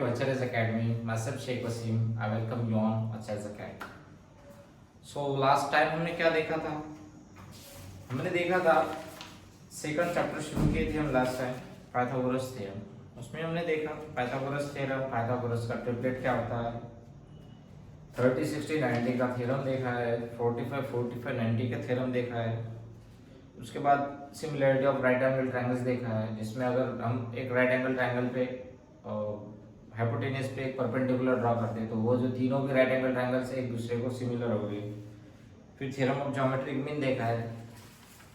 to HRS Academy. Myself Sheikh Wasim. I welcome you on HRS Academy. So last time हमने क्या देखा था? हमने देखा था सेकंड चैप्टर शुरू किए थे हम लास्ट टाइम, पाइथागोरस थ्योरम। उसमें हमने देखा पाइथागोरस थ्योरम, पाइथागोरस का ट्रिपलेट क्या होता है, 30, 60, 90 का थ्योरम देखा है, 45, 45, 90 का थ्योरम देखा है। उसके बाद similarity of right angle triangles देखा है, जिसमें अगर हम एक राइट एंगल ट्रायंगल पे हाइपोटेनस पे एक परपेंडिकुलर ड्रॉ करते हैं तो वो जो तीनों भी राइट एंगल ट्रायंगल से एक दूसरे को सिमिलर हो गए। फिर थ्योरम ऑफ ज्योमेट्रिक मीन देखा है।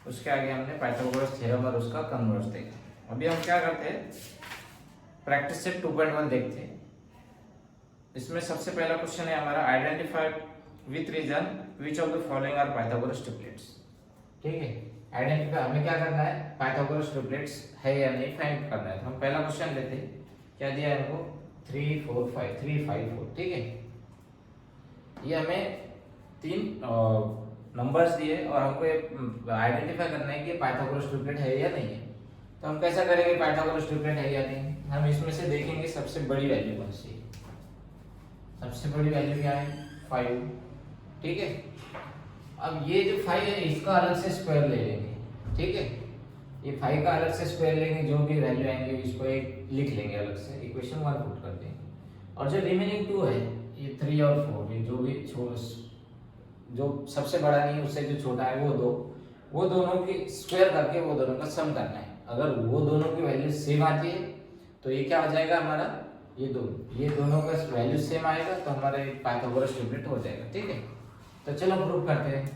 उसके आगे हमने पाइथागोरस थ्योरम और उसका कन्वर्स देखा। अभी हम क्या करते हैं, प्रैक्टिस सेट 2.1 देखते हैं। इसमें सबसे पहला क्वेश्चन है हमारा, identify with reason which of the following are Pythagoras triplets. ठीक है, आइडेंटिफाई हमें क्या करना है, पाइथागोरस ट्रिपलेट्स है या नहीं फाइंड करना है। तो हम पहला क्वेश्चन लेते हैं, क्या दिया है हमको, 3, 4, 5, 3, 5, 4। ठीक है, ये हमें तीन नंबर्स दिए और हमको आइडेंटिफाई करना है कि पाइथागोरस ट्रिपलेट है या नहीं है। तो हम कैसा करेंगे, पाइथागोरस ट्रिपलेट है या नहीं, हम इसमें से देखेंगे सबसे बड़ी वैल्यू कौन सी है। सबसे बड़ी वैल्यू क्या है, 5। ठीक है, अब ये जो 5 है इसका अलग से स्क्वायर ले लेंगे। ठीक है, ये 5 का अलग से स्क्वायर लेंगे, जो भी वैल्यू आएंगे इसको एक लिख लेंगे अलग से, इक्वेशन 1 पुट कर देंगे। और जो रिमेनिंग 2 है, ये 3 और 4, ये जो भी जो सबसे बड़ा नहीं उससे जो छोटा है वो दोनों की स्क्वायर करके वो दोनों का सम करना है। अगर वो दोनों की वैल्यू सेम आती है तो ये क्या हो जाएगा हमारा, ये दोनों का वैल्यू सेम आएगा तो हमारा पाइथागोरस ट्रिपलेट हो जाएगा। ठीक है, तो चलो प्रूफ करते हैं।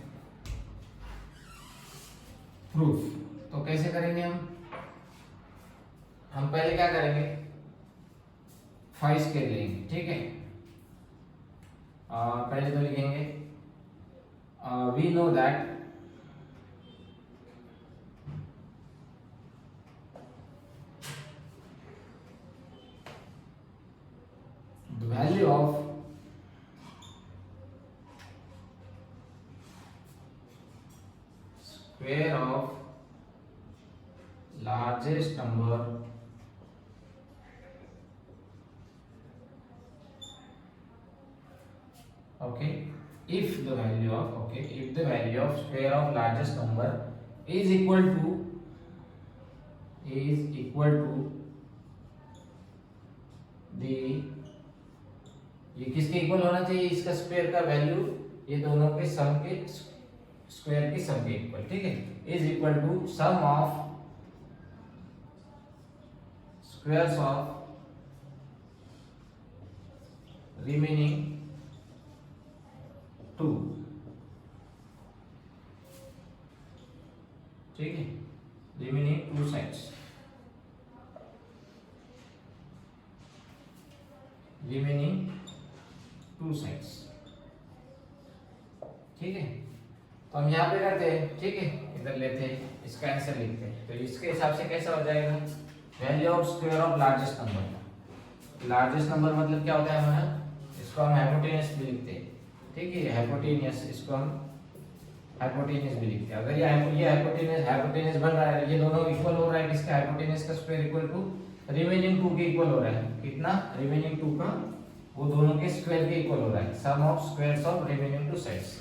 प्रूफ तो कैसे करेंगे हम पहले क्या करेंगे, 5 स्क्वायर लेंगे। ठीक है, पहले तो लिखेंगे we know that the value of square of largest number if the value of square of largest number is equal to the, ये किसके इक्वल होना चाहिए, इसका स्क्वायर का वैल्यू ये दोनों के सम के स्क्वायर की सम के इक्वल। ठीक है, is equal to sum of squares of remaining 2। ठीक है, रिमेनिंग 2 साइड्स, रिमेनिंग 2 साइड्स। ठीक है, तो हम यहाँ पे करते हैं। ठीक है, इधर लेते हैं, इसका आंसर लिखते हैं। तो इसके हिसाब से कैसा हो जाएगा, value of square of largest number. Largest number मतलब क्या होता है हमारा, इसको हम हाइपोटेनस भी लिखते हैं। ठीक है, हाइपोटेनियस, इसको हम हाइपोटेनस भी लिखते हैं। अगर ये हाइपोटेनस बन रहा है, ये दोनों इक्वल हो रहा है, किसका हाइपोटेनस का स्क्वायर इक्वल टू रिमेनिंग 2 के इक्वल हो रहा है। कितना, रिमेनिंग 2 का वो दोनों के स्क्वायर के इक्वल हो रहा है, sum of squares of remaining 2 sides.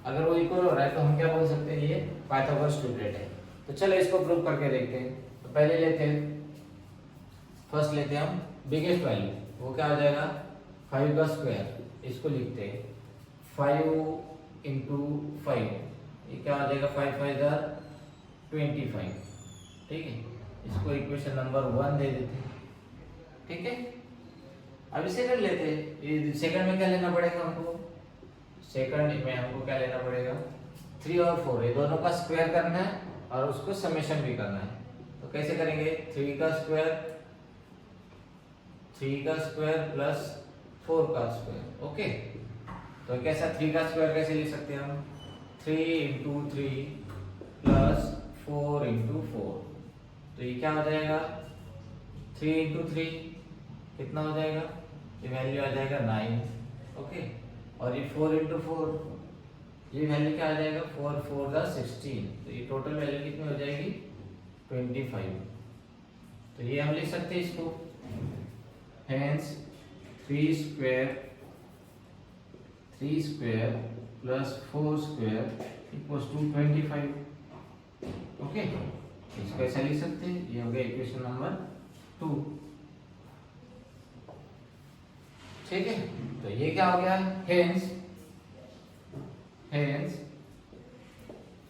अगर वो इक्वल हो रहा है तो हम क्या बोल सकते हैं, ये पाइथागोरस ट्रिपलेट है। तो चलो इसको प्रूव करके देखते हैं। तो पहले लेते हैं, फर्स्ट लेते हैं हम बिगेस्ट वैल्यू, वो क्या हो जाएगा, 5 का स्क्वायर, इसको लिखते हैं 5 इंटू 5, ये क्या हो जाएगा, 5 5 25। ठीक है, इसको इक्वेशन नंबर 1 दे देते हैं। ठीक है, अभी सेकंड लेते हैं। ये सेकंड में क्या लेना पड़ेगा हमको, सेकंड में हमको क्या लेना पड़ेगा, 3 और 4, ये दोनों का स्क्वायर करना है और उसको समेशन भी करना है। तो कैसे करेंगे, 3 का स्क्वायर प्लस 4 का स्क्वायर। ओके, तो कैसा 3 का स्क्वायर कैसे लिख सकते हैं हम, 3 इंटू 3 प्लस 4 इंटू 4। तो ये क्या हो जाएगा, 3 इंटू 3 कितना हो जाएगा, ये वैल्यू आ जाएगा 9। ओके, और ये 4 इंटू 4, ये वैल्यू क्या आ जाएगा, 4 4 16। तो ये टोटल वैल्यू कितनी हो जाएगी, 25। तो ये हम लिख सकते हैं इसको, hence 3 square plus 4 square equals to 25। Okay, इसको ऐसा लिख सकते हैं, ये हो गया इक्वेशन नंबर 2। ठीक है, तो ये क्या हो गया, हेंस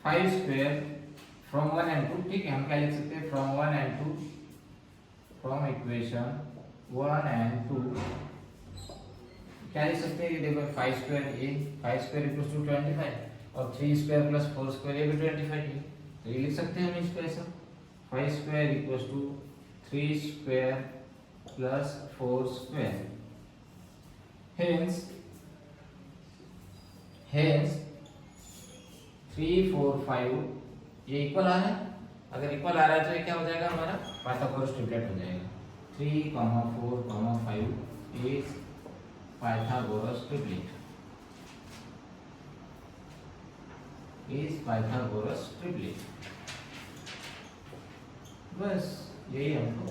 5 स्क्वायर फ्रॉम 1 and 2। ठीक है, हम क्या लिख सकते हैं, from 1 and 2, from equation 1 and 2 क्या लिख सकते हैं, ये देखो 5 स्क्वायर, ये 5 स्क्वायर इक्वल्स टू 25 और 3 स्क्वायर प्लस 4 स्क्वायर ये भी 25 है, तो ये लिख सकते हैं हम इसको ऐसा 5 square equals to 3 square plus 4 square. Hence 3 4 5 ये इक्वल आ रहा है, अगर इक्वल आ रहा है तो ये क्या हो जाएगा, हमारा पाइथागोरस ट्रिपलेट हो जाएगा। 3, 4, 5 इज पाइथागोरस ट्रिपलेट, बस यही हमको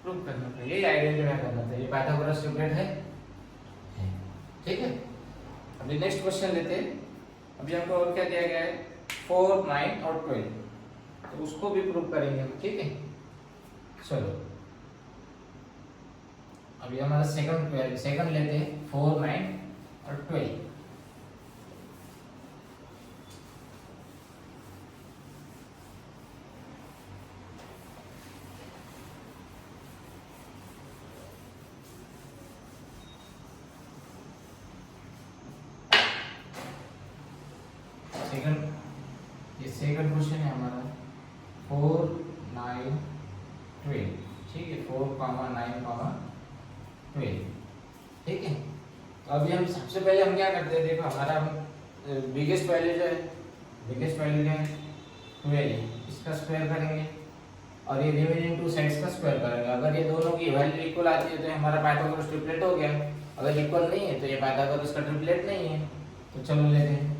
प्रूव करना था, यही आइडेंटिफाई करना था, ये पाइथागोरस ट्रिपलेट है। ठीक है, अभी नेक्स्ट क्वेश्चन लेते हैं। अभी हमको और क्या दिया गया है, 4, 9 और 12, तो उसको भी प्रूव करेंगे। ठीक है, चलो अभी हमारा सेकंड लेते हैं, 4, 9 और 12। सेकंड क्वेश्चन है हमारा 4, 9, 12। ठीक है, 4, 9, 12। ठीक है, तो अभी हम सबसे पहले हम क्या करते हैं, देखो हमारा बिगेस्ट वैल्यू जो है, बिगेस्ट वैल्यू क्या है 12, इसका स्क्वायर करेंगे और ये रिमेनिंग 2 साइड्स का स्क्वायर करेंगे। अगर ये दोनों की वैल्यू इक्वल आती है तो हमारा पाइथागोरस ट्रिपलेट हो गया, अगर इक्वल नहीं है तो ये पाइथागोरस का ट्रिपलेट नहीं है। तो चलो लेते हैं,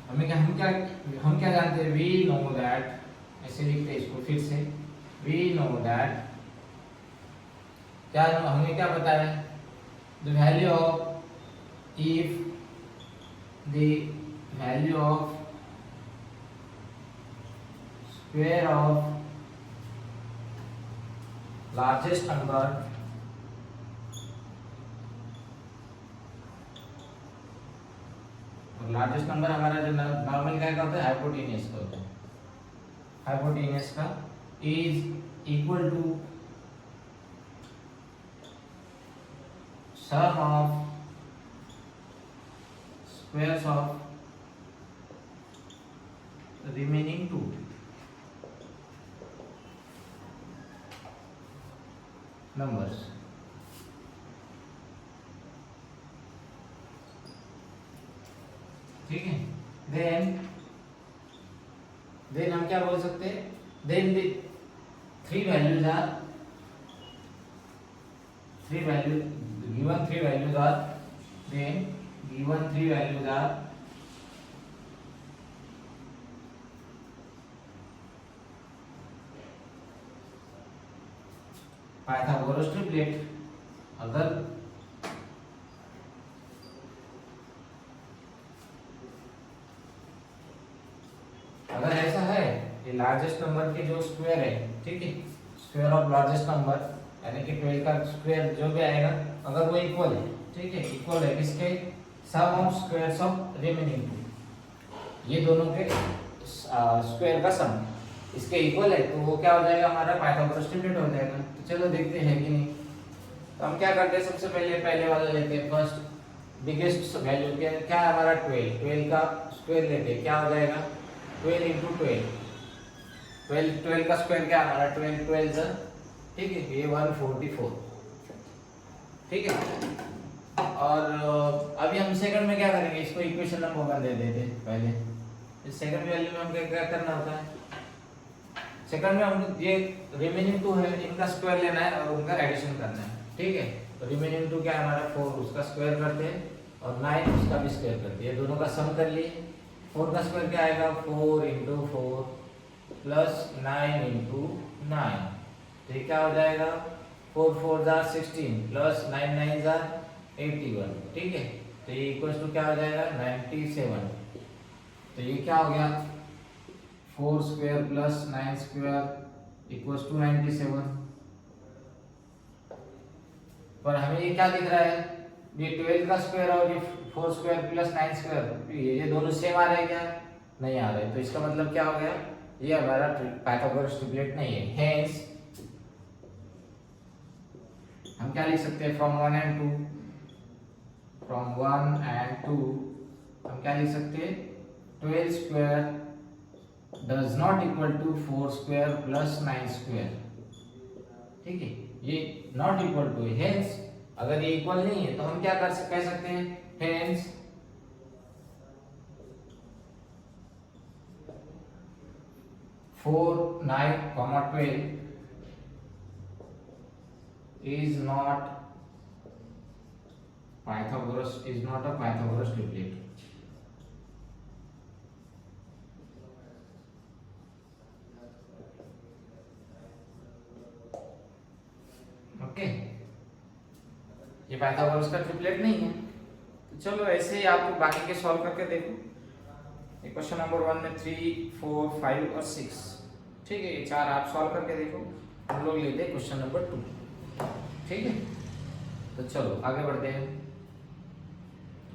हम क्या जानते हैं, वी नो दैट, ऐसे लिखते हैं इसको फिर से, वी नो दैट, क्या हमें क्या पता है, the value of, if the value of square of largest number largest number हमारा जो नॉर्मल क्या होता है, हाइपोटेनियस का होता है, हाइपोटेनियस का is equal to sum of squares of remaining 2। Numbers. ठीक है, देन हम क्या बोल सकते हैं, then the three values are given three values are Pythagoras triplet. अगर ऐसा है, ये लार्जेस्ट नंबर के जो स्क्वायर है, ठीक है, स्क्वायर ऑफ लार्जेस्ट नंबर यानी कि 12 का स्क्वायर जो भी आएगा, अगर वो इक्वल है, ठीक है, इक्वल है किसके, सम ऑफ स्क्वायर्स ऑफ रिमेनिंग 2, ये दोनों के स्क्वायर का सम इसके इक्वल है, तो वो क्या हो जाएगा, हमारा पाइथागोरस ट्रिपलेट हो जाएगा। तो चलो देखते हैं कि नहीं। तो हम क्या करते हैं, सबसे पहले वाला लेते हैं, फर्स्ट बिगेस्ट वैल्यू क्या है हमारा 12 का स्क्वायर लेते हैं, क्या हो जाएगा 12 into 12 का स्क्वायर क्या हमारा 12 ठीक है, ये 144। ठीक है, और अभी हम सेकंड में क्या करेंगे, इसको इक्वेशन नंबर 1 दे देते हैं पहले। इस सेकंड वैल्यू में हमको क्या करना होता है, सेकंड में हमको ये रिमेनिंग 2 है, इनका स्क्वायर लेना है और उनका एडिशन करना है। ठीक है, तो रिमेनिंग 2 क्या है हमारा 4, उसका स्क्वायर करते हैं और 9 उसका भी स्क्वायर करते हैं, दोनों का सम कर लिए। 4 का स्क्वायर क्या आएगा 4 into 4 प्लस 9 into 9, तो ये क्या हो जाएगा 4 4 जार 16 प्लस 9 9 जार 81, ठीक है। तो ये इक्वल टू क्या हो जाएगा 97। तो ये क्या हो गया 4 square plus 9 square equal to 97। पर हमें ये क्या दिख रहा है, ये 12 का स्क्वायर और ये 4 स्क्वायर प्लस 9 स्क्वायर ये दोनों सेम आ रहे हैं क्या, नहीं आ रहे। तो इसका मतलब क्या हो गया, ये हमारा पाइथागोरस ट्रिपलेट नहीं है। हेंस हम क्या लिख सकते हैं, फ्रॉम 1 एंड 2, फ्रॉम 1 एंड 2 हम क्या लिख सकते हैं, 12 square does not equal to 4 square plus 9 square, ठीक है। ये नॉट इक्वल टू, हेंस अगर ये इक्वल नहीं है तो हम क्या कह सकते हैं, hence 4 9, 12 is not Pythagoras, is not a Pythagoras triplet. Okay, ये पाइथागोरस का ट्रिपलेट नहीं है। तो चलो ऐसे ही आप बाकी के सॉल्व करके देखो। ये क्वेश्चन नंबर 1 में 3 4 5 और 6, ठीक है, ये चार आप सॉल्व करके देखो। हम लोग लेते हैं क्वेश्चन नंबर 2, ठीक है। तो चलो आगे बढ़ते हैं।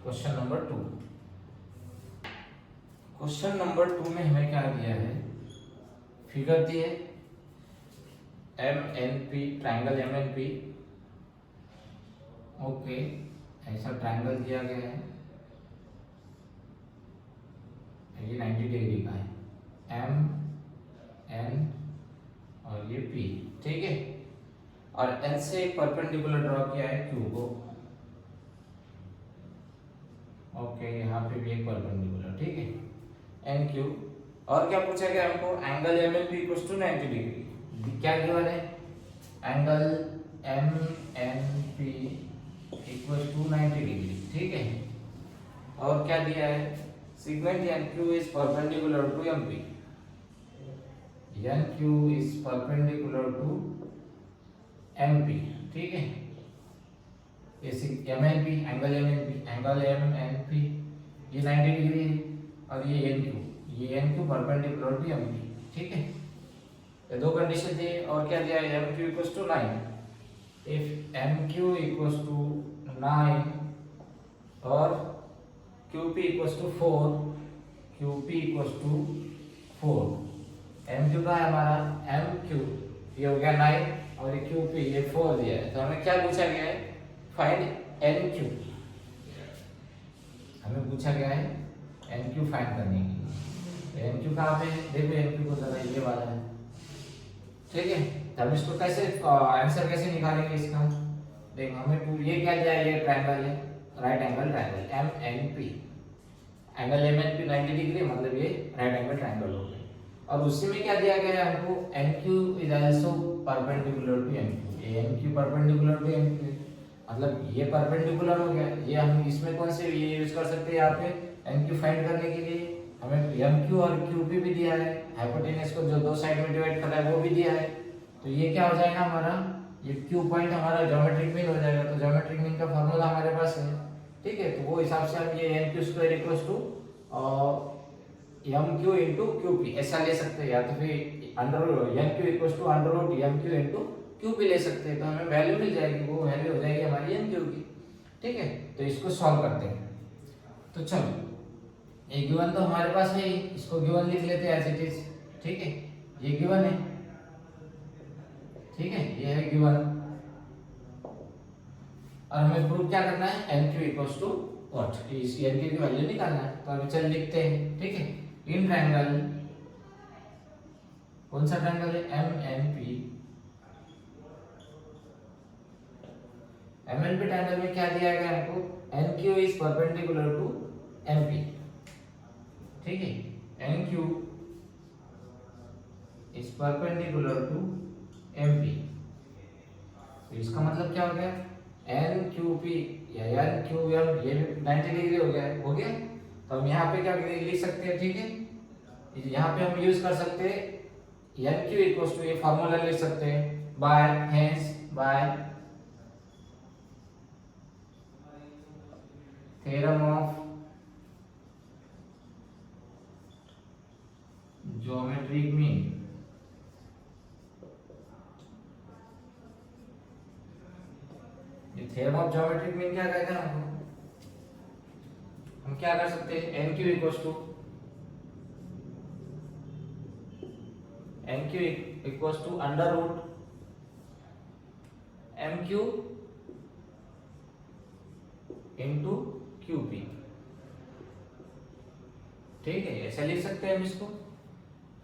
क्वेश्चन नंबर 2, क्वेश्चन नंबर 2 में हमें क्या दिया है, फिगर दी है MNP, ट्रायंगल MNP, ओके, ऐसा ट्रायंगल दिया गया है, ये 90 डिग्री का है, MN और ये P, ठीक है। और N से एक परपेंडिकुलर ड्रॉ किया है Q को, ओके, यहाँ पे भी एक परपेंडिकुलर, ठीक है, NQ। और क्या पूछा गया हमको, angle MNP equals to 90 degree, क्या गिवन है, angle MNP equals to 90 degree, ठीक है। और क्या दिया है, segment NQ is perpendicular to MP, NQ is perpendicular to MP, ठीक है। ये MNP, एंगल MNP ये 90 डिग्री है, और ये NQ परपेंडिकुलर टू MP, ठीक है। ये दो कंडीशन दी, और क्या दिया है, MQ equals to 9, if MQ equals to 9 और QP equals to 4, QP equals to 4, MQ का है हमारा MQ, ये हो गया 9 और ये QP ये 4 दिया है। तो हमें क्या पूछा गया है, फाइंड NQ, हमें पूछा गया है NQ फाइंड करने के लिए। NQ कहाँ पे है, देखो NQ को जरा, ये वाला है, ठीक है। तो हम इसको कैसे आंसर कैसे निकालेंगे इसका, देखो हमें ये क्या दिया है, ये ट्रायंगल है, right angle triangle MNP, angle MNP 90 degree, मतलब ये राइट एंगल ट्रायंगल हो गया। और उसी में क्या दिया गया है हमको, NQ is also perpendicular to MQ, ये NQ परपेंडिकुलर टू MQ, मतलब ये परपेंडिकुलर हो गया। ये हम इसमें कौन से ये यूज कर सकते हैं, यहाँ पे NQ फाइंड करने के लिए हमें MQ और QP भी दिया है, हाइपोटेनस को जो दो साइड में डिवाइड कर रहा है वो भी दिया है। तो ये क्या हो जाएगा हमारा, ये Q पॉइंट हमारा ज्योमेट्रिक मीन हो जाएगा। तो ज्योमेट्रिक मीन का फार्मूला हमारे पास है, ठीक है। तो वो हिसाब से हम ये NQ square equals to MQ into QP ऐसा ले सकते हैं, या तो फिर under NQ equals to under root MQ into QP ले सकते हैं। तो हमें वैल्यू मिल जाएगी, वो वैल्यू हो जाएगी हमारी NQ की, ठीक है। तो इसको सॉल्व करते हैं। तो चलो, ये गिवन तो हमारे पास है ही, इसको गिवन लिख लेते हैं एज इट इज, ठीक है। ये गिवन है, ठीक है, ये है गिवन। और हमें प्रूव क्या करना है, NQ इक्वल्स टू व्हाट, इस NQ की वैल्यू निकालना है। तो अभी चल लिखते हैं, ठीक है। इन ट्रायंगल, कौन सा ट्रायंगल है, MNP ट्रायंगल में क्या दिया गया हमको, NQ is perpendicular to MP, ठीक है। NQ is perpendicular to MP, तो इसका मतलब क्या हो गया, NQP या NQM ये 90 डिग्री हो गया। तो हम यहाँ पे क्या लिख सकते हैं, ठीक है। यहाँ पे हम यूज कर सकते हैं NQ इक्वल्स टू, ये फार्मूला लिख सकते हैं, by hence by theorem of geometric mean. ये थ्योरम ऑफ ज्योमेट्रिक मीन क्या कहता है हमको? हम क्या कर सकते हैं, N Q equals to under root M Q into Q P. ठीक है, ऐसा लिख सकते हैं हम इसको।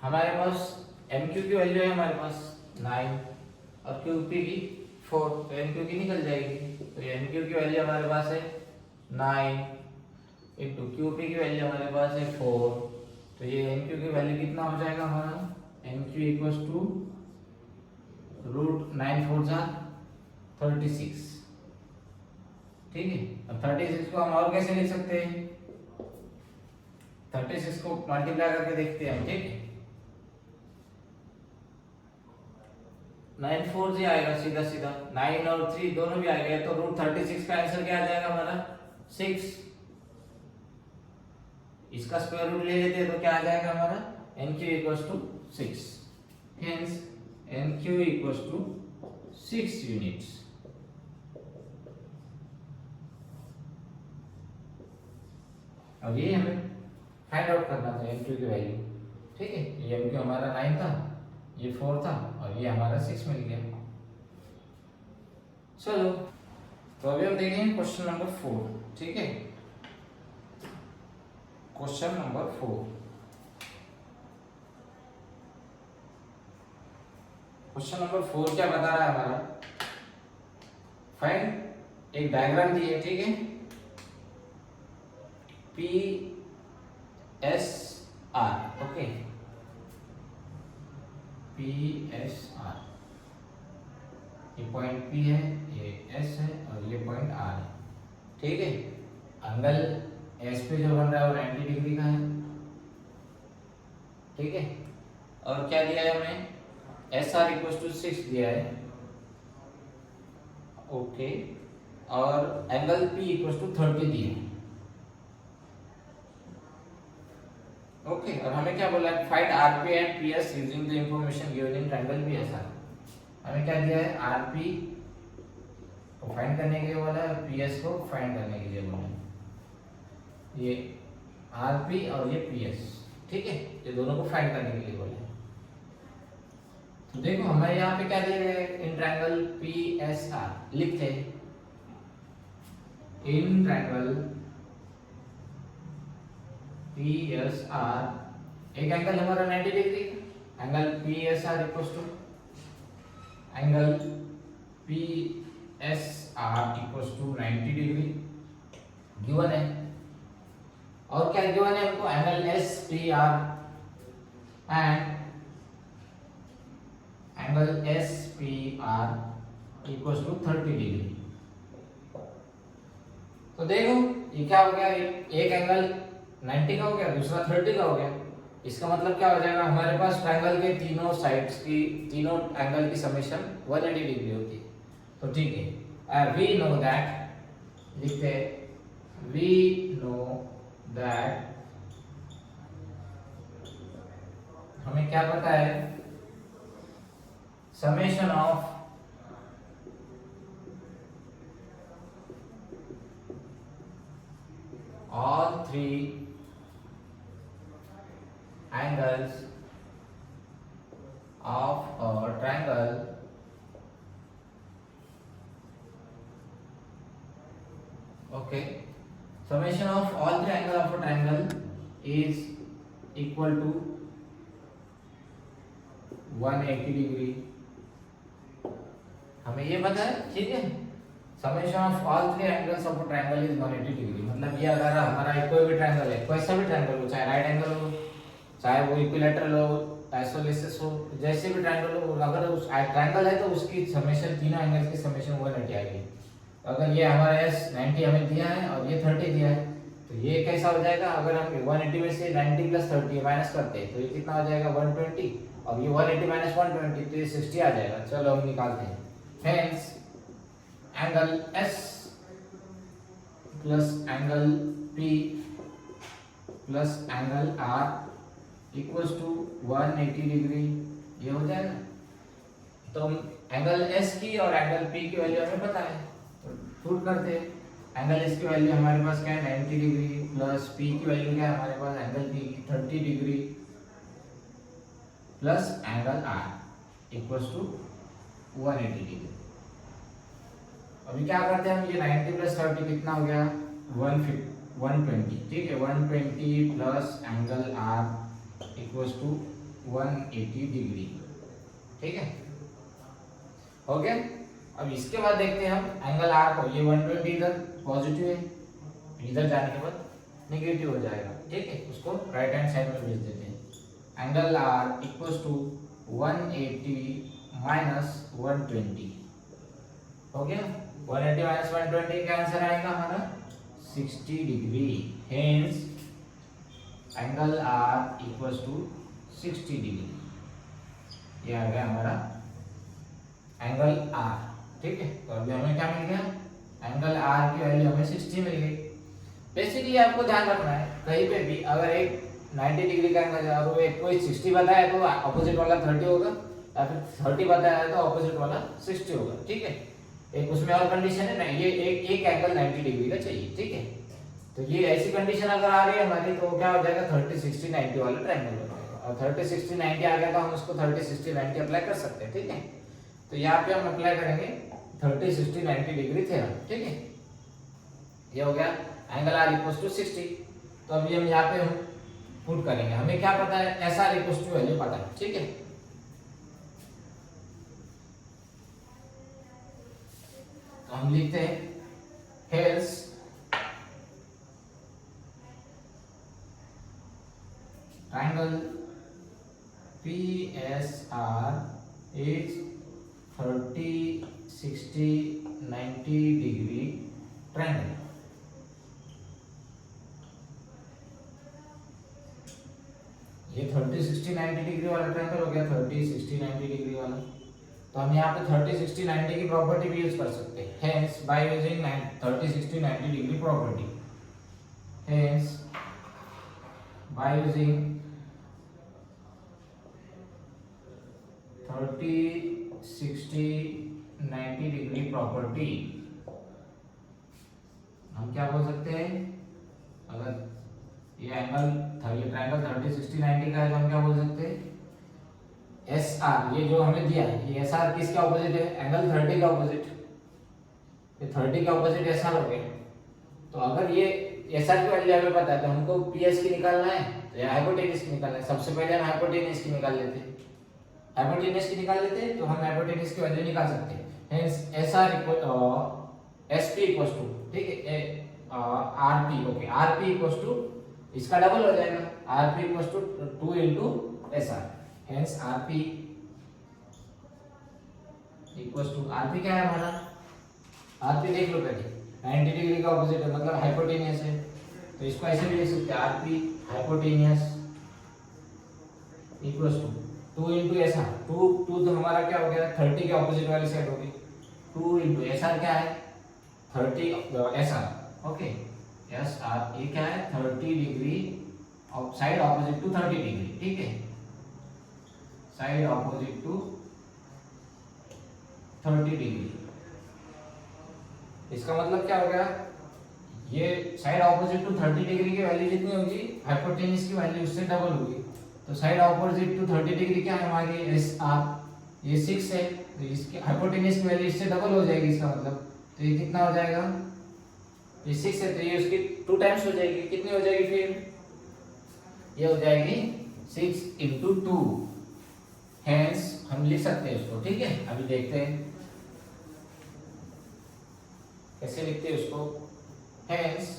हमारे पास एम क्यू की वैल्यू है हमारे पास 9 और क्यू पी की 4, तो एम क्यू की निकल जाएगी। तो एम क्यू की वैल्यू हमारे पास है 9 इंटू क्यू पी की वैल्यू हमारे पास है 4। तो ये एम क्यू की वैल्यू कितना हो जाएगा हमारा, M Q equals to root 9 4 जा 36। ठीक है, अब 36 को हम और कैसे लिख सकते हैं, 36 को मल्टीप्लाई करके देखते हैं। ठीक है, 9 4 जी आएगा सीधा सीधा, 9 और 3 दोनों भी आएगा, तो रूट 36 का आंसर क्या आ जाएगा हमारा 6। इसका स्क्वायर रूट ले लेते हैं तो क्या आ जाएगा हमारा N Q equals to 6। Hence N Q equals to 6 units. अब ये हमें फाइंड आउट करना था एम क्यू की वैल्यू। ठीक है, ये एम क्यू हमारा 9 था, ये 4 था और ये हमारा 6 मिल गया। चलो, तो अभी हम देखेंगे क्वेश्चन नंबर 4। ठीक है, क्वेश्चन नंबर 4। क्वेश्चन नंबर 4 क्या बता रहा है हमारा, फाइंड एक डायग्राम दी है। ठीक है, P S R. Okay, P S R, ये पॉइंट पी है, ये एस है और ये पॉइंट आर है। ठीक है, एंगल एस पे जो बन रहा है वो 90 डिग्री का है। ठीक है, और क्या दिया है हमें, एस आर इक्वल टू 6 दिया है। ओके, और एंगल पी इक्वल टू 30 दिया है। ओके, और हमें क्या बोला है, find RP and PS using the information given in triangle PSR. हमें क्या दिया है, आरपी को फाइंड करने के लिए बोला है और पीएस को फाइंड करने के लिए बोला है। ये आरपी और ये पीएस, ठीक है, ये दोनों को फाइंड करने के लिए बोला है। तो देखो हमें यहाँ पे क्या दिया गया है, इन ट्रायंगल पीएसआर लिखते हैं, इन ट्रायंगल पीएसआर एक एंगल हमारा 90 degree, angle PSR equals to angle PSR equals to 90 degree given है। और क्या गिवन है हमको, angle SPR and angle SPR equals to 30 degree. तो देखो ये क्या हो गया, एक एंगल 90 का हो गया, दूसरा 30 का हो गया। इसका मतलब क्या हो जाएगा, हमारे पास ट्रायंगल के तीनों साइड्स की, तीनों एंगल की समेशन 180 डिग्री होती है। तो ठीक है, वी नो दैट, लिखते हैं वी नो दैट, हमें क्या पता है, summation of all three angles of a triangle okay, summation of all three angles of a triangle is equal to 180 degree. हमें ये पता है, ठीक है, summation of all three angles of a triangle is 180 degree. मतलब ये अगर हमारा कोई भी ट्रायंगल है, कोई सा भी ट्रायंगल हो, चाहे राइट एंगल हो, चाहे वो इक्विलैटरल हो, आइसोलेसिस हो, जैसे भी ट्रायंगल हो, अगर उस ट्रायंगल है तो उसकी समेशन, तीनों एंगल्स की समेशन 180 आएगी। तो अगर ये हमारा एस 90 हमें दिया है और ये 30 दिया है, तो ये कैसा हो जाएगा, अगर हम 180 में से 90 प्लस 30 माइनस करते हैं तो ये कितना हो जाएगा 120, और ये 180 माइनस 120 तो ये 60 आ जाएगा। चलो हम निकालते हैं, Hence angle S plus angle P plus angle R equals to 180 degree. ये हो जाएगा। तो हम एंगल S की और एंगल P की वैल्यू हमें पता है, तो पुट करते हैं। एंगल S की वैल्यू हमारे पास क्या है 90 डिग्री, प्लस P की वैल्यू क्या है हमारे पास एंगल P की 30 degree, plus angle R equals to 180 degree. अभी क्या करते हैं हम, ये 90 प्लस 30 कितना हो गया 120, ठीक है। 120 plus angle R equals to 180 degree, ठीक है, हो गया। अब इसके बाद देखते हैं हम एंगल R को, ये 120 इधर पॉजिटिव है, इधर जाने के बाद नेगेटिव हो जाएगा, ठीक है, उसको राइट हैंड साइड में भेज देते हैं। Angle R equals to 180 minus 120 हो गया। 180 माइनस 120 का आंसर आएगा हमारा 60 degree. Hence angle R equals to 60 degree. ये आ गया हमारा एंगल R, ठीक है। तो अभी हमें क्या मिल गया, एंगल R की वैल्यू हमें 60 मिल गई। बेसिकली आपको ध्यान रखना है, कहीं पे भी अगर एक 90 डिग्री का एंगल है और वो एक कोई 60 बताया तो ऑपोजिट वाला 30 होगा, या फिर 30 बताया है तो ऑपोजिट वाला 60 होगा, ठीक है। एक उसमें और कंडीशन है ना, ये एक एंगल 90 डिग्री का चाहिए, ठीक है। तो ये ऐसी कंडीशन अगर आ रही है हमारी तो क्या हो जाएगा 30 60 90 वाला ट्रायंगल हो जाएगा। और 30 60 90 आ गया तो हम उसको 30 60 90 अप्लाई कर सकते हैं, ठीक है। तो यहाँ पे हम अप्लाई करेंगे 30 60 90 डिग्री थ्योरम, ठीक है। ये हो गया एंगल R इक्वल्स टू 60। तो अभी हम यहाँ पे पुट करेंगे, हमें क्या पता है SR इक्वल्स टू वैल्यू पता है, ठीक है। तो हम लिखते हैं hence triangle PSR is 30 60 90 degree triangle. ये 30 60 90 डिग्री वाला ट्रायंगल हो गया, 30 60 90 डिग्री वाला। तो हम यहाँ पे 30 60 90 की प्रॉपर्टी भी यूज कर सकते हैं। Hence by using 30 60 90 degree property, hence by using 30 60 90 degree property हम क्या बोल सकते हैं, अगर ये ट्रायंगल 30 60 90 का है तो हम क्या बोल सकते हैं SR, ये जो हमें दिया है ये SR किसके ऑपोजिट है, एंगल 30 का ऑपोजिट। ये 30 का ऑपोजिट SR हो गया। तो अगर ये SR की वैल्यू हमें पता है तो हमको PS की निकालना है, तो या हाइपोटेनस की निकालना है। सबसे पहले हम हाइपोटेनस की निकाल लेते हैं, हाइपोटेनस की निकाल लेते हैं तो हम हाइपोटेनस की वैल्यू निकाल सकते हैं। Hence SR SP equals to, ठीक है, RP, okay, RP equals to इसका डबल हो जाएगा, RP equals to 2 into SR। Hence RP equals to, RP क्या है हमारा, RP देख लो पहले 90 डिग्री का ऑपोजिट है मतलब हाइपोटेनियस है, तो इसको ऐसे भी लिख सकते हैं RP hypotenuse equals to 2 into SR। 2 तो हमारा क्या हो गया 30 के ऑपोजिट वाली साइड होगी, 2 into SR क्या है 30 SR, ओके, SR ये क्या है 30 degree side opposite to 30 degree, ठीक है, साइड ऑपोजिट टू 30 डिग्री। इसका मतलब क्या हो गया, ये साइड ऑपोजिट टू 30 डिग्री की वैल्यू जितनी होगी हाइपोटेनस की वैल्यू उससे डबल होगी। तो साइड ऑपोजिट टू 30 डिग्री क्या है हमारी SR, ये 6 है, तो इसकी हाइपोटेनस की वैल्यू इससे डबल हो जाएगी। इसका मतलब तो ये कितना हो जाएगा, ये 6 है तो ये उसकी 2 टाइम्स हो जाएगी, कितनी हो जाएगी फिर, ये हो जाएगी 6 into 2। हेंस हम लिख सकते हैं इसको, ठीक है। अभी देखते हैं कैसे लिखते हैं उसको। Hence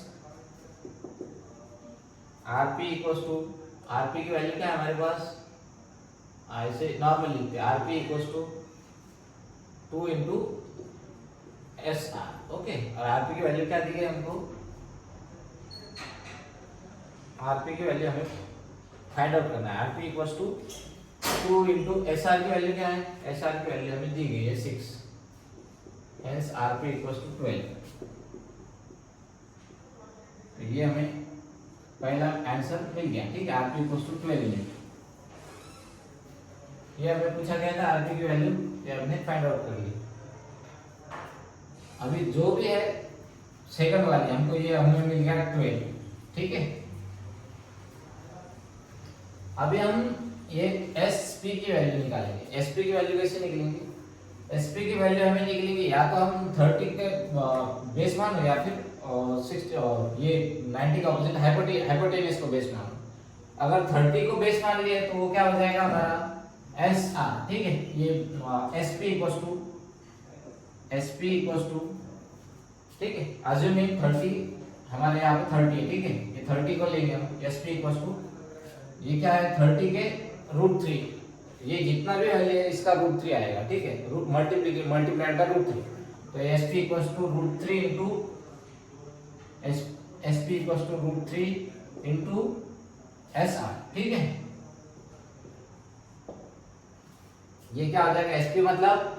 RP equals to, RP की वैल्यू क्या है हमारे पास, ऐसे नॉर्मल लिखते हैं RP equals to 2 into SR, okay. और RP की वैल्यू क्या दी गई हमको, RP की वैल्यू हमें फाइंड आउट करना है। RP equals to 2 into SR की वैल्यू क्या है, SR की वैल्यू हमें दी गई है 6, हेंस आरपी इक्वल्स टू 12। तो ये हमें पहला आंसर मिल गया, ठीक है, आरपी इक्वल्स टू 12 यूनिट। ये हमें पूछा गया था आरपी की वैल्यू, ये हमने फाइंड आउट कर ली। अभी जो भी है सेकंड वाली हमको ये हमें मिल गया 12, ठीक है। अभी हम ये एसपी की वैल्यू निकालेंगे। एसपी की वैल्यू कैसे निकलेंगे? एसपी की वैल्यू हमें निकलेंगे या तो हम 30 के बेस मानो या फिर 60 ये 90 का ऑपोजिट हाइपोटेनस को बेस मानो। अगर 30 को बेस मान लिए तो वो क्या हो जाएगा हमारा एस आर, ठीक है। ये एसपी इक्वल्स टू ठीक है, अज्यूमिंग 30 हमारे यहाँ पे 30 है, ठीक है, ये 30 को लेंगे हम। एसपी इक्वल्स टू ये क्या है 30 के √3, ये जितना भी वैल्यू है इसका √3 आएगा, ठीक है, मल्टीप्लाइड का √3। तो SP equals to √3 into SP equals to √3 into SR, ठीक है। ये क्या आ जाएगा एसपी मतलब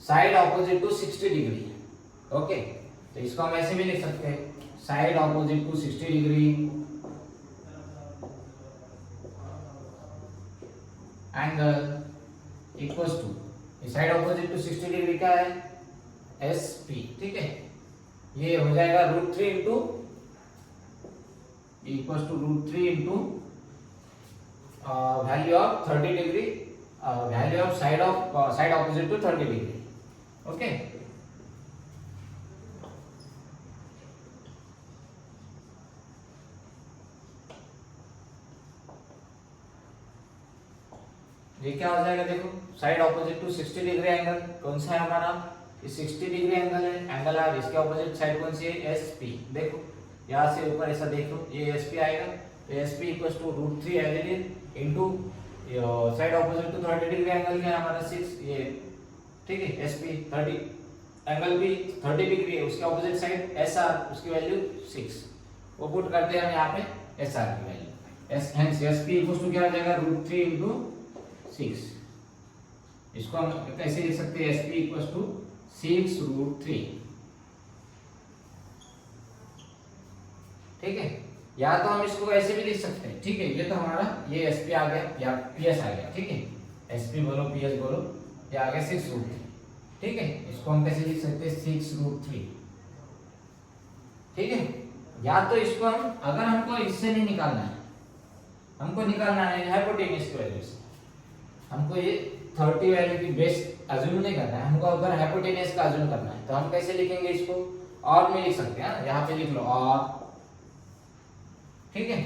side opposite to 60 degree, okay. तो इसको हम ऐसे भी लिख सकते हैं side opposite to 60 degree angle equals to, side opposite to 60 degree क्या है एसपी, ठीक है। ये हो जाएगा √3 into equals to √3 into value of 30 degree, value of side opposite to 30 degree, okay. ये क्या हो जाएगा देखो side opposite to 60 degree angle कौन सा है हमारा, ये 60 डिग्री एंगल है, एंगल आर, इसके ऑपोजिट साइड कौन सी है एसपी। देखो यहाँ से ऊपर ऐसा देख लो ये एसपी आएगा, तो SP equals to √3 as it is into side opposite to 30 degree angle क्या है हमारा 6, ये ठीक है। एसपी 30 एंगल भी 30 डिग्री है, उसके ऑपोजिट साइड एसआर, उसकी वैल्यू 6, वो पुट करते हैं हम यहाँ पे एसआर की value. Hence SP equals to क्या हो जाएगा √3 इनटू 6। इसको हम कैसे लिख सकते हैं एसपी इक्वल्स टू 6√3, ठीक है। या तो हम इसको ऐसे भी लिख सकते हैं, ठीक है। ये तो हमारा ये एसपी आ गया या पीएस आ गया, ठीक है। एसपी बोलो पीएस बोलो, ये आ गया 6√3, ठीक है। इसको हम कैसे लिख सकते हैं 6√3, ठीक है। या तो इसको हम अगर हमको इससे नहीं निकालना है, हमको निकालना है हाइपोटेन्यूज की वैल्यू से, हमको ये 30 वैल्यू की बेस अज्यूम नहीं करना है, हमको अगर हाइपोटेन्यूज का अज्यूम करना है तो हम कैसे लिखेंगे इसको, और में लिख सकते हैं, यहाँ पे लिख लो और, ठीक है।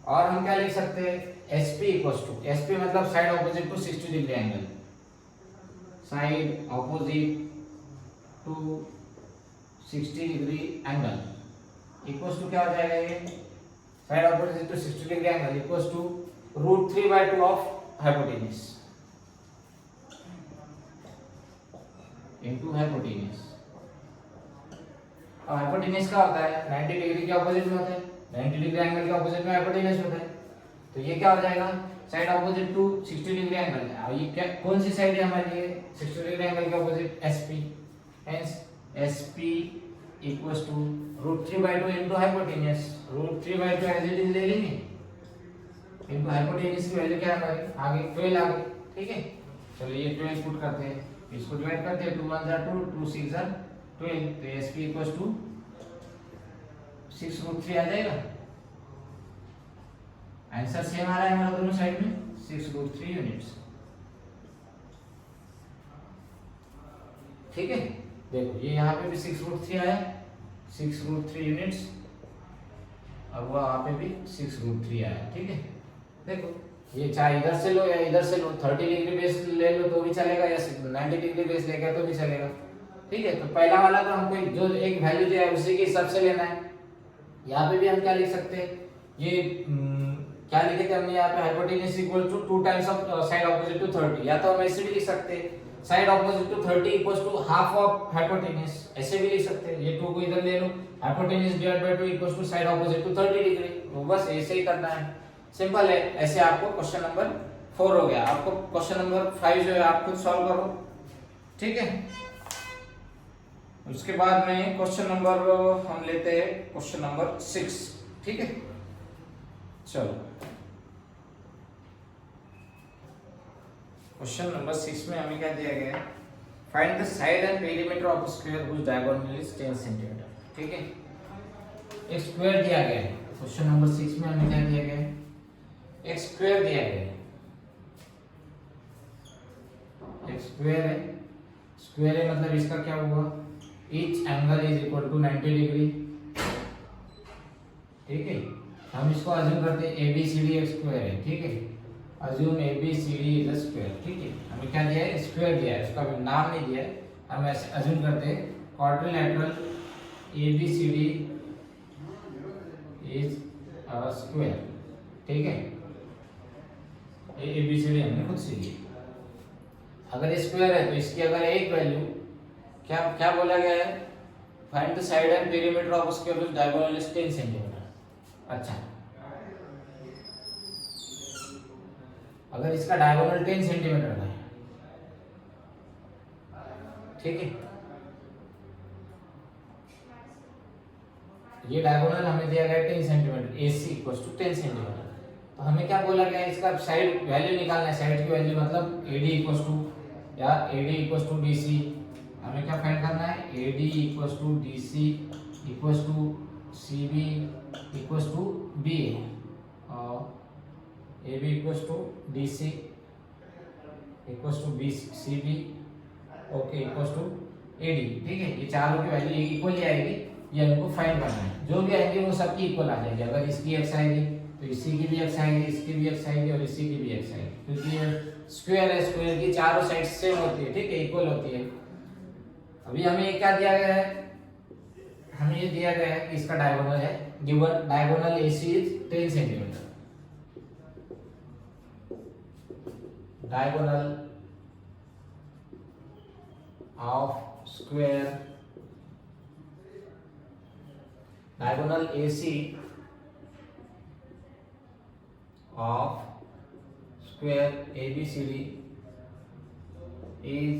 और हम क्या लिख सकते हैं एसपी इक्वल्स टू, एसपी मतलब side opposite to 60 degree angle, side opposite to 60 degree angle equals to क्या हो जाएगा ये side opposite to 60 degree angle equals to √3/2 of hypotenuse into hypotenuse. अब हाइपोटेन्यूज क्या होता है 90 डिग्री के ऑपोजिट में होता है, 90 डिग्री एंगल के ऑपोजिट में हाइपोटेन्यूज होता है। तो ये क्या हो जाएगा side opposite to 60 degree angle है। अब ये क्या कौन सी साइड है हमारी, ये 60 डिग्री एंगल के opposite SP, hence SP equals to √3/2 into hypotenuse, √3/2 as it is ले लेंगे इनटू हाइपोटेन्यूज की वैल्यू क्या है हमारी आगे 12 आ गई, ठीक है। चलो ये 12 पुट करते हैं, इसको डिवाइड करते हैं, 2 1 जा 2 2 6 जा 12, तो एसपी इक्वल्स टू 6√3 आ जाएगा। आंसर सेम आ रहा है हमारा दोनों साइड में 6√3 यूनिट्स, ठीक है। देखो ये यहाँ पे भी 6√3 आया, 6√3 यूनिट्स, और वहाँ पे भी 6√3 आया, ठीक है। देखो ये चाहे इधर से लो या इधर से लो, 30 डिग्री बेस ले लो तो भी चलेगा या 90 डिग्री बेस लेगा तो भी चलेगा, ठीक है। तो पहला वाला तो हमको जो एक वैल्यू दिया है उसी के हिसाब से लेना है। यहाँ पे भी हम क्या लिख सकते हैं, ये क्या लिखे थे हमने यहाँ पे hypotenuse equal to 2 times of side opposite to 30, या तो हम ऐसे भी लिख सकते हैं side opposite to 30 equals to half of hypotenuse, ऐसे भी लिख सकते हैं। ये 2 को इधर ले लो, hypotenuse divide by 2 equals to side opposite to 30 degree, तो बस ऐसे ही करना है, सिंपल है। ऐसे आपको क्वेश्चन नंबर 4 हो गया। आपको क्वेश्चन नंबर 5 जो है आप खुद सॉल्व करो, ठीक है। उसके बाद में क्वेश्चन नंबर हम लेते हैं क्वेश्चन नंबर 6, ठीक है। चलो क्वेश्चन नंबर 6 में हमें क्या दिया गया है, find the side and perimeter of square which diagonal is 10 centimetre, ठीक है। एक स्क्वायर दिया गया है, क्वेश्चन नंबर 6 में हमें क्या दिया गया है, एक स्क्वायर दिया गया है, एक स्क्वायर है, स्क्वायर है मतलब इसका क्या हुआ, each angle is equal to 90 degree, ठीक है। हम इसको अज्यूम करते हैं ABCD एक स्क्वायर है, ठीक है। Assume ABCD is a square, ठीक है। हमें क्या दिया है, स्क्वायर दिया है, उसका अभी नाम नहीं दिया है, हम ऐसे अज्यूम करते हैं quadrilateral ABCD is a square, ठीक है। ये ABCD हमने खुद सीखी। अगर स्क्वायर है तो इसकी अगर एक वैल्यू क्या क्या बोला गया है, find the side and perimeter of square which diagonal is 10 centimetre. अच्छा, अगर इसका डायगोनल 10 सेंटीमीटर का है, ठीक है, ये डायगोनल हमें दिया गया 10 centimetre, AC equals to 10 centimetre. तो हमें क्या बोला गया है, इसका साइड वैल्यू निकालना है, साइड की वैल्यू मतलब AD इक्वल्स टू या AD इक्वल्स टू DC। हमें क्या फाइंड करना है, AD equals to DC equals to CB equals to BA और AB equals to DC equals to CB okay equals to AD, ठीक है। ये चारों की वैल्यू इक्वल ही आएगी, ये हमको फाइंड करना है। जो भी आएंगे वो सबकी इक्वल आ जाएगी। अगर इसकी x आएगी तो इसी की भी x आएगी, इसकी भी x आएगी और इसी की भी x आएगी, क्योंकि ये स्क्वायर है, स्क्वायर की चारों साइड सेम होती है, ठीक है, इक्वल होती है। अभी हमें क्या दिया गया है, हमें ये दिया गया है कि इसका डायगोनल है, given diagonal AC is 10 centimetre, diagonal of square, diagonal AC of square ABCD is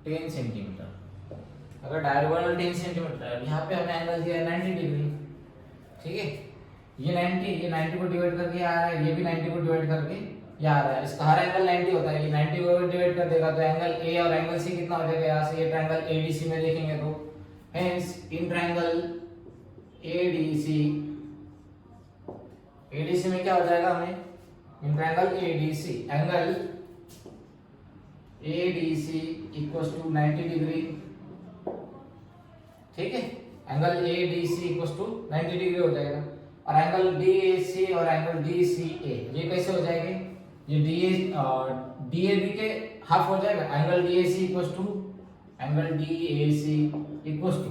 10 centimetre. अगर डायगोनल 10 सेंटीमीटर है, यहाँ पे हमें एंगल दिया है 90 डिग्री, ठीक है। ये 90 को डिवाइड करके आ रहा है, ये भी 90 को डिवाइड करके ये आ रहा है। इसका हर एंगल 90 होता है, ये 90 को डिवाइड कर देगा तो एंगल A और एंगल C कितना हो जाएगा, यहाँ से ये ट्रायंगल ADC में देखेंगे तो हेंस इन ट्रायंगल ADC में क्या हो जाएगा, हमें in triangle ADC angle ADC equals to 90 degree, ठीक है। Angle ADC equals to 90 degree हो जाएगा। और एंगल DAC और एंगल DCA ये कैसे हो जाएंगे, ये DAB के हाफ हो जाएगा। Angle DAC equals to angle DAC equals to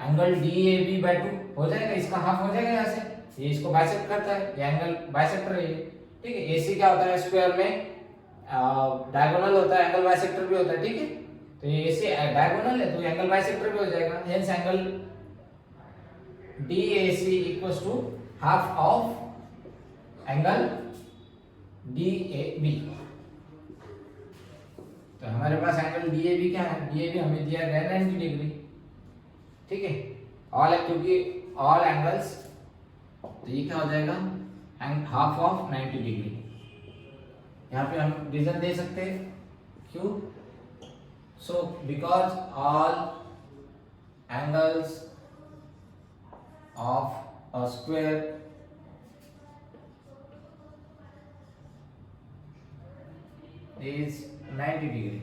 angle DAB by 2 हो जाएगा, इसका हाफ हो जाएगा यहाँ से, ये इसको बाइसेक्ट करता है, ये एंगल बाइसेक्टर है, ठीक है। AC क्या होता है, स्क्वायर में डायगोनल होता है, एंगल बाइसेक्टर भी होता है, ठीक है। तो ये AC डायगोनल है तो एंगल बाइसेक्टर भी हो जाएगा, hence angle DAC equals to half of angle DAB। तो हमारे पास एंगल DAB क्या है, DAB हमें दिया गया 90 डिग्री, ठीक है। ऑल क्योंकि ऑल एंगल्स, तो ये क्या हो जाएगा, हाफ ऑफ 90 डिग्री। यहाँ पे हम रीजन दे सकते हैं, क्यों, so because all angles of a square is 90 degree,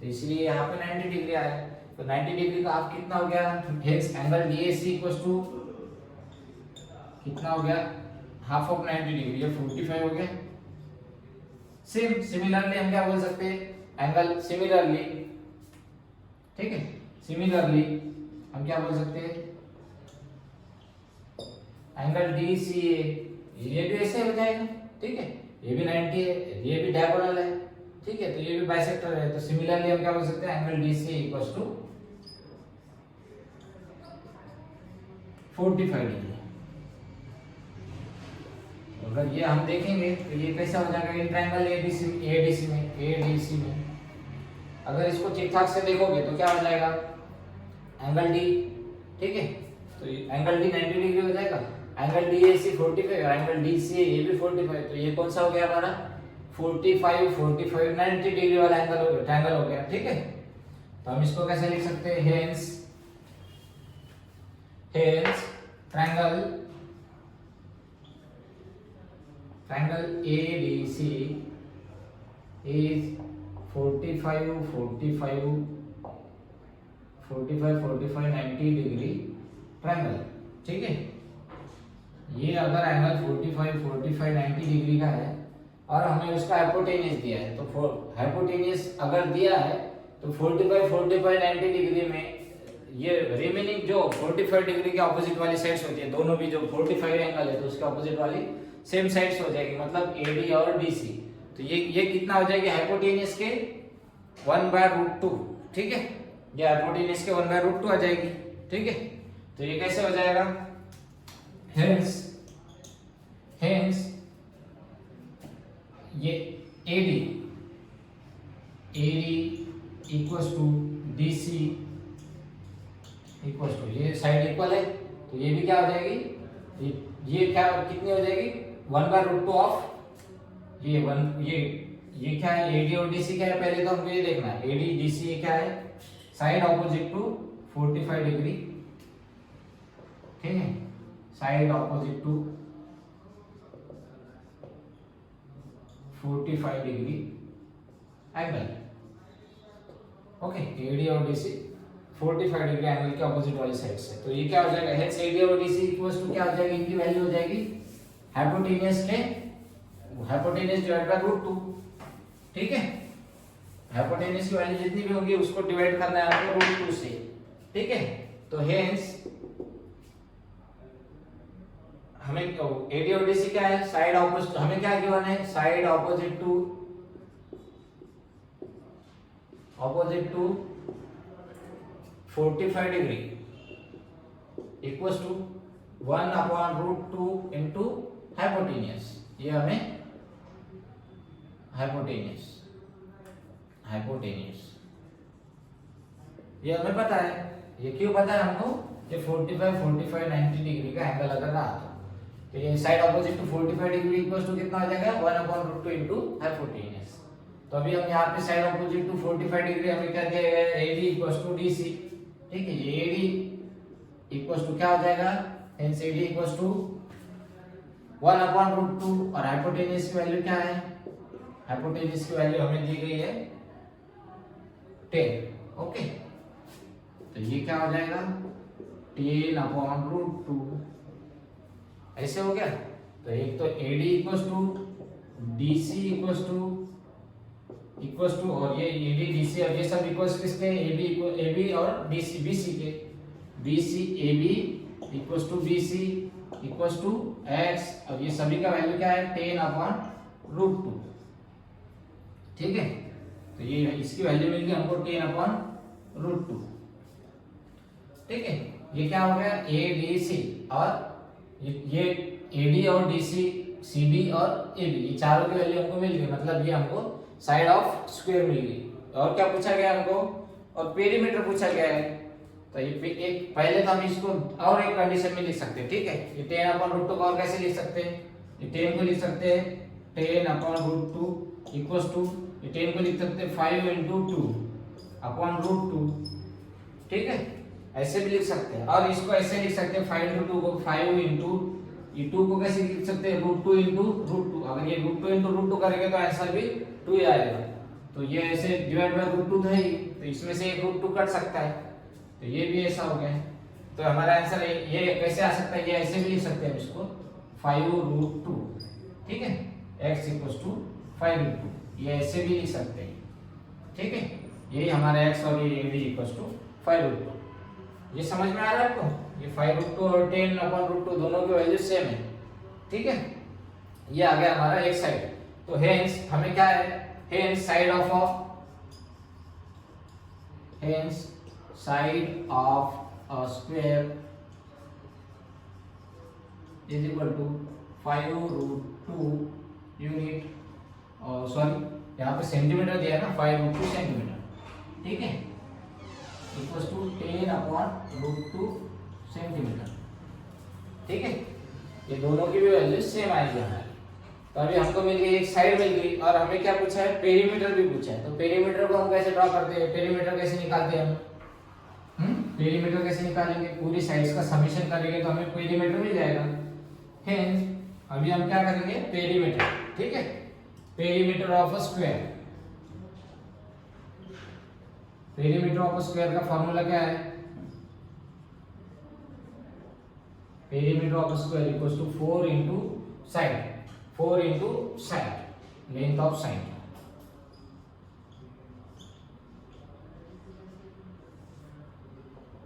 तो इसलिए यहाँ पे 90 डिग्री आया। तो 90 डिग्री का आप कितना हो गया, hence angle DAC equals to कितना हो गया, हाफ ऑफ 90 डिग्री, ये 45 हो गया। सिमिलरली हम क्या बोल सकते हैं, एंगल सिमिलरली, ठीक है, सिमिलरली हम क्या बोल सकते हैं, एंगल DCA ये भी ऐसे हो जाएगा, ठीक है। ये भी 90 है, ये भी डायगोनल है, ठीक है, तो ये भी बाइसेक्टर है। तो सिमिलरली हम क्या बोल सकते हैं, angle DCA equals to 45 degree. अगर ये हम देखेंगे तो ये कैसा हो जाएगा, इन ट्रायंगल ADC में अगर इसको ठीक ठाक से देखोगे तो क्या हो जाएगा, एंगल डी, ठीक है, तो एंगल डी 90 डिग्री हो जाएगा। एंगल डी ए सी 45 और एंगल डी सी ये भी 45, तो ये कौन सा हो गया हमारा 45 45 90 डिग्री वाला एंगल हो गया, ट्रायंगल हो गया, ठीक है। तो हम इसको कैसे लिख सकते हैं, hence triangle ADC is 45 90 degree triangle, ठीक है। ये अगर एंगल 45 90 डिग्री का है और हमें उसका हाइपोटेन्यूज दिया है, तो हाइपोटेन्यूज अगर दिया है तो 45 90 डिग्री में ये रिमेनिंग जो 45 डिग्री के ऑपोजिट वाली साइड्स होती है, दोनों भी जो 45 एंगल है तो उसके ऑपोजिट वाली सेम साइड्स हो जाएगी, मतलब AD और DC। तो ये कितना हो जाएगी हाइपोटेन्यूज के 1/√2, ठीक है, ये हाइपोटेन्यूज के 1/√2 आ जाएगी, ठीक है। तो ये कैसे हो जाएगा, हेंस ये AD equals to DC equals to, ये साइड इक्वल है तो ये भी क्या हो जाएगी, ये क्या कितनी हो जाएगी 1/√2 ऑफ ये क्या है AD और DC क्या है, पहले तो हमको ये देखना है AD DC क्या है, साइड ऑपोजिट टू 45 डिग्री, ठीक है, side opposite to 45 degree angle, okay. AD और DC 45 डिग्री एंगल के ऑपोजिट वाली साइड से, तो ये क्या हो जाएगा, हेंस AD और DC इक्वल्स टू क्या हो जाएगी, इनकी वैल्यू हो जाएगी हाइपोटेन्यूज डिवाइड बाय √2, ठीक है। हाइपोटेन्यूज की वैल्यू जितनी भी होगी उसको डिवाइड करना है आपको √2 से, ठीक है। तो हेंस हमें AD और DC क्या है, साइड ऑपोजिट, हमें क्या गिवन है, side opposite to 45 degree equals to 1/√2 into hypotenuse, ये हमें हाइपोटेन्यूज ये हमें पता है। ये क्यों पता है हमको, ये 45 90 डिग्री का एंगल अगर रहा तो ये side opposite to 45 degree equals to कितना हो जाएगा 1/√2 इनटू हाइपोटेन्यूज। तो अभी हम यहाँ पे साइड ऑपोजिट टू 45 डिग्री हमें क्या दिया गया है, AD इक्वल्स टू DC, ठीक है। ये AD इक्वल्स टू क्या हो जाएगा, हेंस AD इक्वल्स टू 1/√2 और हाइपोटेन्यूज की वैल्यू क्या है, हाइपोटेन्यूज की वैल्यू हमें दी गई है 10, ओके। तो ये क्या हो जाएगा 10/√2, ऐसे हो गया। तो एक तो AD equals to DC equals to और ये AD DC और ये सब इक्वल्स किसके, AB और DC BC के, BC AB equals to BC equals to X और ये सभी का वैल्यू क्या है 10/√2, ठीक है। तो ये इसकी वैल्यू मिल गई हमको 10/√2, ठीक है। ये क्या हो गया ADC और ये AD और DC CB और AB ये चारों की वैल्यू हमको मिल गई, मतलब ये हमको साइड ऑफ स्क्वायर मिल गई। और क्या पूछा गया हमको, और पेरीमीटर पूछा गया है। तो ये एक पहले तो हम इसको और एक कंडीशन में लिख सकते हैं, ठीक है। ये 10/√2 को और कैसे लिख सकते हैं, ये 10 को लिख सकते हैं 10/√2 इक्वल्स टू, ये 10 को लिख सकते हैं 5/2/√2, ठीक है, ऐसे भी लिख सकते हैं। और इसको ऐसे लिख सकते हैं 5/2 को 5 ये 2 को कैसे लिख सकते हैं √2 अगर ये √2 करेंगे तो आंसर भी 2 ही आएगा। तो ये ऐसे डिवाइड बाय √2 है ही, तो इसमें से एक √2 कट सकता है, तो ये भी ऐसा हो गया। तो हमारा आंसर ये कैसे आ सकता है, ये ऐसे भी लिख सकते हैं इसको 5√2, ठीक है, x = 5√2, ये ऐसे भी लिख सकते हैं, ठीक है। यही हमारा x और ये AD = 5√2। ये समझ में आ रहा है आपको, ये 5√2 और 10/√2 दोनों की वैल्यू सेम है, ठीक है। ये आ गया हमारा एक साइड। तो हेंस हमें क्या है, hence side of a square is equal to 5√2 unit, और सॉरी यहाँ पे सेंटीमीटर दिया है ना, 5√2 सेंटीमीटर, ठीक है। Equal to 10/√2 centimetre. ठीक है, ये दोनों की भी वैल्यू सेम आएगी हमारी। तो अभी हमको मिल गई, एक साइड मिल गई, और हमें क्या पूछा है, पेरीमीटर भी पूछा है। तो पेरीमीटर को हम कैसे ड्रॉ करते हैं, पेरीमीटर कैसे निकालते हैं हम, पेरीमीटर कैसे निकालेंगे, पूरी साइड्स का समेशन करेंगे तो हमें पेरीमीटर मिल जाएगा। हेंस अभी हम क्या करेंगे, पेरीमीटर। ठीक है, perimeter of a square, perimeter of a square का फॉर्मूला क्या है, perimeter of a square equals to 4 into side, 4 into side, length of side.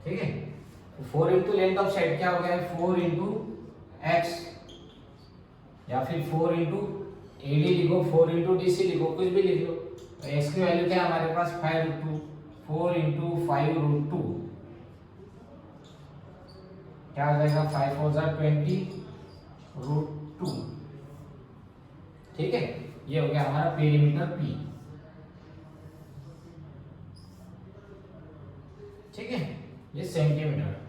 ठीक है, 4 इंटू लेंथ ऑफ साइड क्या हो गया, 4 इंटू एक्स, या फिर 4 इंटू एडी लिखो, 4 इंटू डीसी लिखो, कुछ भी लिख लो। तो एक्स की वैल्यू क्या है हमारे पास, 5√2, 4 इंटू 5√2 क्या आ जाएगा, 5×4=20√2। ठीक है, ये हो गया हमारा पेरीमीटर P। ठीक है, ये सेंटीमीटर।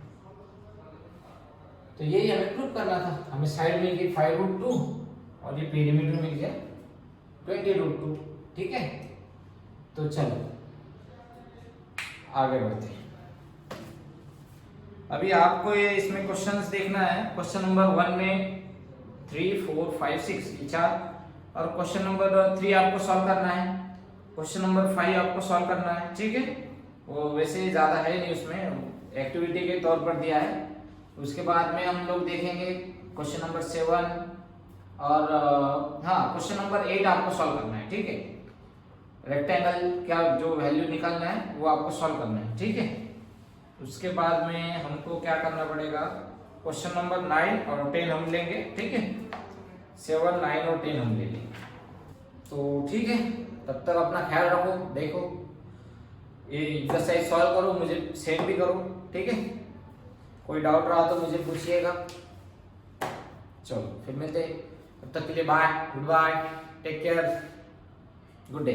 तो यही हमें प्रूव करना था। हमें साइड मिल गई 5√2 और ये पेरीमीटर मिल गया 20√2। ठीक है, तो चलो आगे बढ़ते हैं। अभी आपको ये इसमें क्वेश्चंस देखना है। क्वेश्चन नंबर 1 में 3, 4, 5, 6 ये 4, और क्वेश्चन नंबर 3 आपको सॉल्व करना है, क्वेश्चन नंबर 5 आपको सॉल्व करना है। ठीक है, वो वैसे ज़्यादा है नहीं, उसमें एक्टिविटी के तौर पर दिया है। उसके बाद में हम लोग देखेंगे क्वेश्चन नंबर 7 और हाँ क्वेश्चन नंबर 8 आपको सॉल्व करना है। ठीक है, रेक्टेंगल क्या जो वैल्यू निकालना है वो आपको सॉल्व करना है। ठीक है, उसके बाद में हमको क्या करना पड़ेगा, क्वेश्चन नंबर 9 और 10 हम लेंगे। ठीक है, 7, 9 और 10 हम ले लेंगे। तो ठीक है, तब तक अपना ख्याल रखो, देखो ये एक्सरसाइज सॉल्व करो, मुझे सेंड भी करो। ठीक है, कोई डाउट रहा तो मुझे पूछिएगा। चलो फिर मिलते हैं, तब तक के लिए bye, good bye, take care, good day.